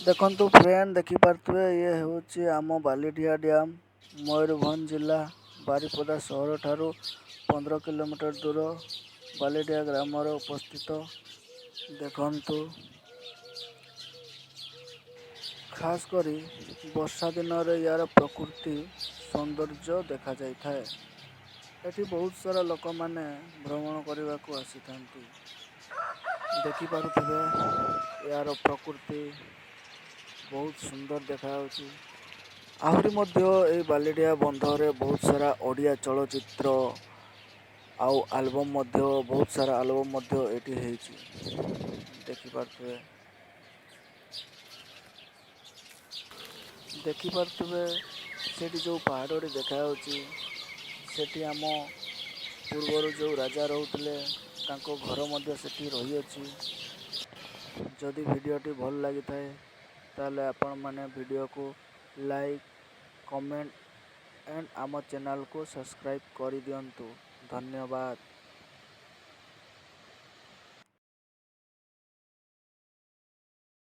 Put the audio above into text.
देखु फ्रेंड देखिपे ये हूँ आम बालीडिया डैम मयूरभंज जिला बारिपदा सहर ठारू 15 किलोमीटर दूर बालीडिया ग्राम उपस्थित। देखु खास करी वर्षा दिन यार प्रकृति सौंदर्य देखा जाए। एठी बहुत सारा लोक माने भ्रमण करने को आसी था। देखिपे यार प्रकृति बहुत सुंदर देखा। आहरी मध्य बालीडिया बंधरे बहुत सारा ओडिया चलचित्र आउ एल्बम बहुत सारा एल्बम देखिपे सेठी जो पहाड़ देखा सेठी आम पूर्वर जो राजा रोते घर सेठी रही। जदि वीडियोटी भल लगी थाए ताले आपण माने वीडियो को लाइक कमेंट एंड आम चैनल को सब्सक्राइब कर दियंतु। धन्यवाद।